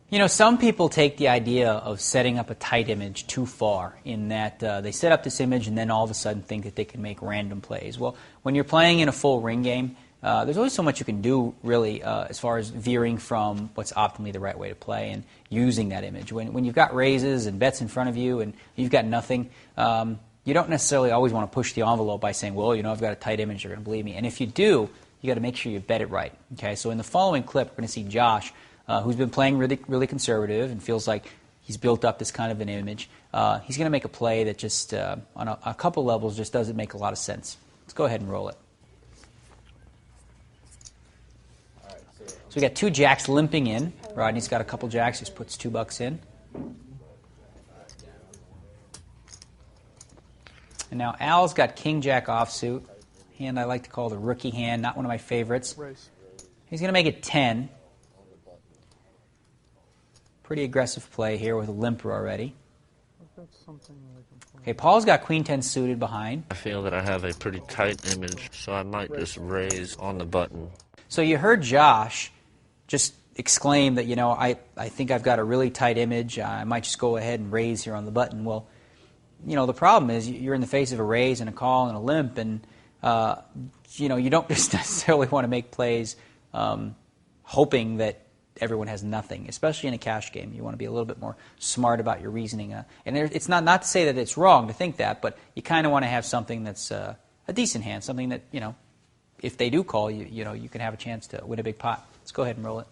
You know, some people take the idea of setting up a tight image too far in that they set up this image and then all of a sudden think that they can make random plays. Well, when you're playing in a full ring game, there's only so much you can do, really, as far as veering from what's optimally the right way to play and using that image. When you've got raises and bets in front of you and you've got nothing, you don't necessarily always want to push the envelope by saying, well, you know, I've got a tight image, you're going to believe me. And if you do, you got to make sure you bet it right. Okay, so in the following clip, we're going to see Josh, who's been playing really conservative and feels like he's built up this kind of an image. He's going to make a play that just, on a couple levels, just doesn't make a lot of sense. Let's go ahead and roll it. So we got two jacks limping in. Rodney's got a couple jacks. He just puts $2 in. And now Al's got king-jack offsuit, hand I like to call the rookie hand, not one of my favorites. He's going to make it 10. Pretty aggressive play here with a limper already. Okay, Paul's got queen-10 suited behind. I feel that I have a pretty tight image, so I might just raise on the button. So you heard Josh just exclaim that, you know, I think I've got a really tight image. I might just go ahead and raise here on the button. Well, you know, the problem is you're in the face of a raise and a call and a limp, and, you know, you don't just necessarily want to make plays hoping that everyone has nothing, especially in a cash game. You want to be a little bit more smart about your reasoning. And it's not to say that it's wrong to think that, but you kind of want to have something that's a decent hand, something that, you know, if they do call, you know, you can have a chance to win a big pot. Let's go ahead and roll it.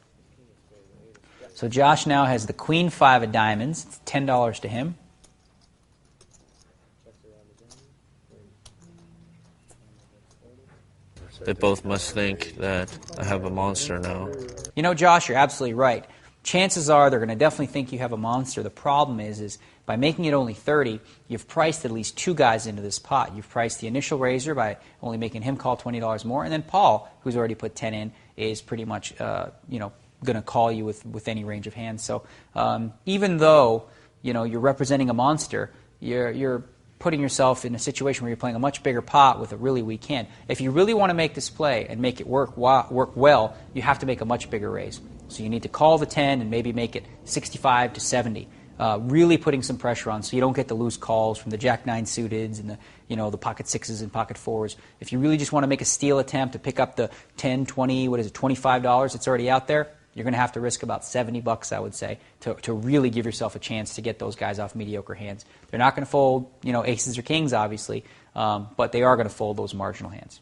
So Josh now has the queen-5 of diamonds. It's $10 to him. They both must think that I have a monster now. You know, Josh, you're absolutely right. Chances are they're going to definitely think you have a monster. The problem is by making it only 30, you've priced at least two guys into this pot. You've priced the initial raiser by only making him call $20 more, and then Paul, who's already put 10 in, is pretty much, you know, going to call you with any range of hands. So even though, you know, you're representing a monster, you're putting yourself in a situation where you're playing a much bigger pot with a really weak hand. If you really want to make this play and make it work well, you have to make a much bigger raise. So you need to call the 10 and maybe make it 65 to 70. Really putting some pressure on so you don't get the loose calls from the Jack-9 suiteds and the pocket 6s and pocket 4s. If you really just want to make a steal attempt to pick up the 10, 20, $25 that's already out there, you're going to have to risk about $70, I would say, to really give yourself a chance to get those guys off mediocre hands. They're not going to fold, you know, aces or kings, obviously, but they are going to fold those marginal hands.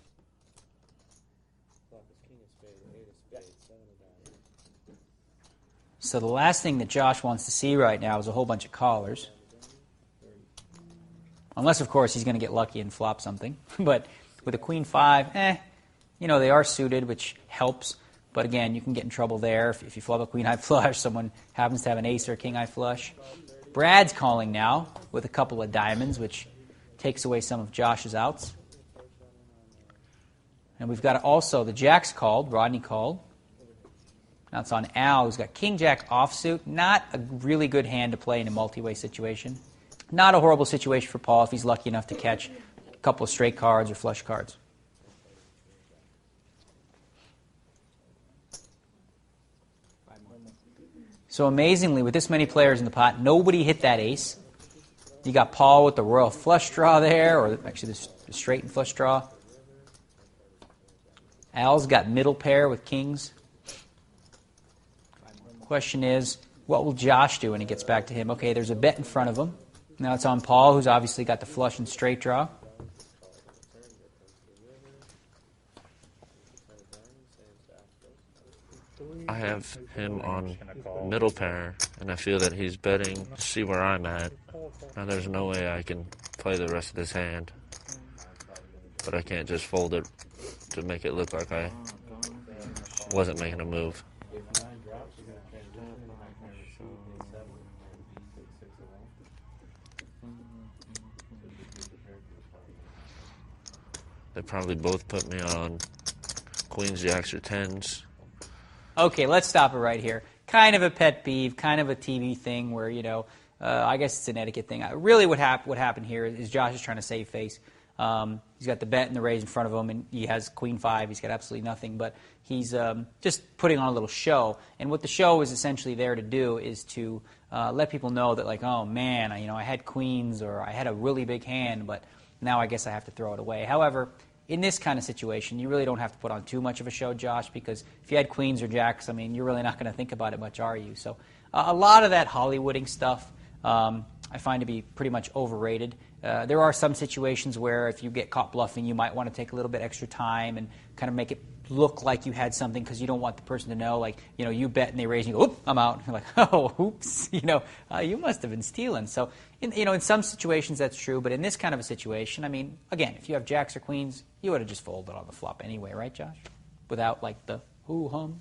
So the last thing that Josh wants to see right now is a whole bunch of callers. Unless, of course, he's going to get lucky and flop something. But with a queen-5, you know, they are suited, which helps. But again, you can get in trouble there if you flop a queen-high flush, someone happens to have an ace or a king-high flush. Brad's calling now with a couple of diamonds, which takes away some of Josh's outs. And we've got also the jacks called, Rodney called. Now it's on Al, who's got king-jack offsuit. Not a really good hand to play in a multi-way situation. Not a horrible situation for Paul if he's lucky enough to catch a couple of straight cards or flush cards. So amazingly, with this many players in the pot, nobody hit that ace. You got Paul with the royal flush draw there, or actually the straight and flush draw. Al's got middle pair with kings. Question is, what will Josh do when he gets back to him? Okay, there's a bet in front of him. Now it's on Paul, who's obviously got the flush and straight draw. I have him on middle pair, and I feel that he's betting to see where I'm at. Now there's no way I can play the rest of this hand, but I can't just fold it to make it look like I wasn't making a move. They probably both put me on queens, jacks, or tens. Okay, let's stop it right here. Kind of a pet peeve, kind of a TV thing where, you know, I guess it's an etiquette thing. Really what happened here is Josh is trying to save face. He's got the bet and the raise in front of him, and he has queen five. He's got absolutely nothing, but he's just putting on a little show. And what the show is essentially there to do is to let people know that, like, oh man, I had queens, or I had a really big hand, but now I guess I have to throw it away. However, in this kind of situation, you really don't have to put on too much of a show, Josh, because if you had queens or jacks, you're really not going to think about it much, are you? So a lot of that Hollywooding stuff I find to be pretty much overrated. There are some situations where if you get caught bluffing, you might want to take a little bit extra time and kind of make it look like you had something, because you don't want the person to know, like, you bet and they raise and you go, oop, I'm out. You're like, oh, oops, you must have been stealing. So, in some situations that's true, but in this kind of a situation, again, if you have jacks or queens, you would have just folded on the flop anyway, right, Josh? Without, like, the hoo-hum.